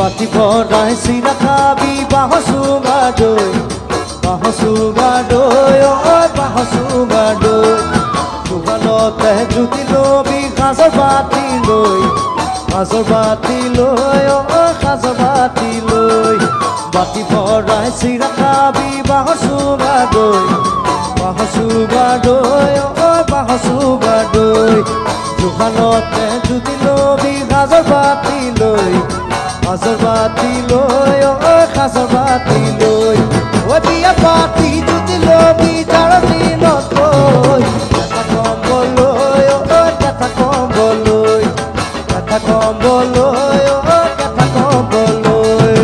বাতি ভৰাই চিৰা খাবি বাঁহ চুঙা দৈ ঐ বাঁহ চুঙা দৈ দোকানতে জুতি লবি সাজৰ বাতি লৈ ঐ সাজৰ বাতি লৈ বাতি ভৰাই চিৰা খাবি বাঁহ চুঙা দৈ ঐ বাঁহ চুঙা দৈ দোকানতে জুতি লবি সাজৰ বাতি লৈ ঐ সাজৰ বাতি লৈ ঐ বিয়া পাতি জুতি লবি তাৰ দিনত গৈ কথা কমলৈ ঐ কথা কমলৈ কথা কমলৈ ঐ কথা কমলৈ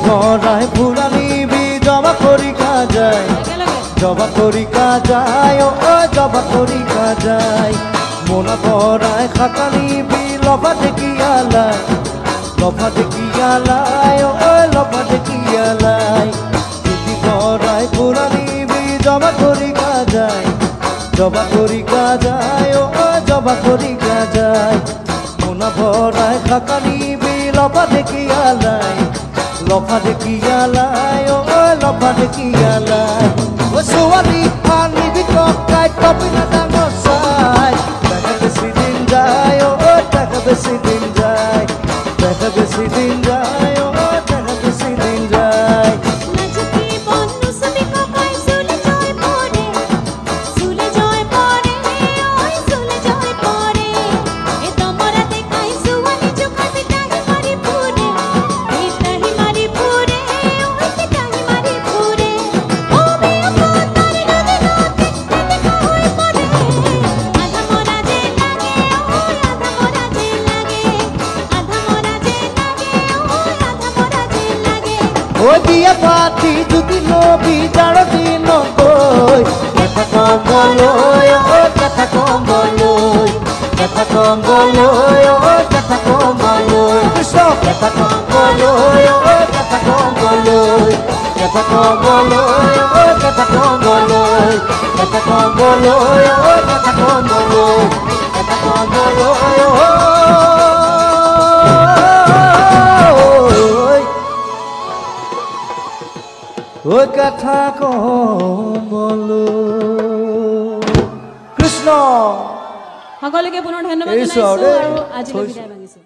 ভৰাই ফুৰানিবি জবা কৰি যায় ঐ জবা কৰি যায় মোনা ভৰাই খাকানিবি লফা দেখিয়ালাই ঐ লফা দেখিয়ালাই যদি ভৰাই ফুৰানিবি জবা কৰি যায় ঐ জবা কৰি যায় মোনা ভৰাই খাকানিবি লফা দেখিয়ালাই ঐ লফা দেখিয়ালাই ঐ ছোৱালী আনিবি টকাই টপি না ডাঙৰ চাই দেখা বেছি দিন যায় ঐ দেখা বেছি দিন যায় দেখা বেছি দিন যায় ঐ দেখা বেছি দিন যায় ঐ বিয়া পাতি যদি লবি তাৰ দিনত গৈ কথা কমলৈ ঐ কথা কমলৈ কথা কমলৈ ঐ কথা কমলৈ কৃষ্ণ কথা কমলৈ ঐ কথা কমলৈ কথা কমলৈ ঐ কথা কমলৈ কথা কমলৈ ঐ কথা কমলৈ কথা কমলৈ ঐ কথা কমলৈ কৃষ্ণ সকলোকে পুনৰ ধন্যবাদ জনাইছো আৰু আজিলৈ বিদায় মাগিছো।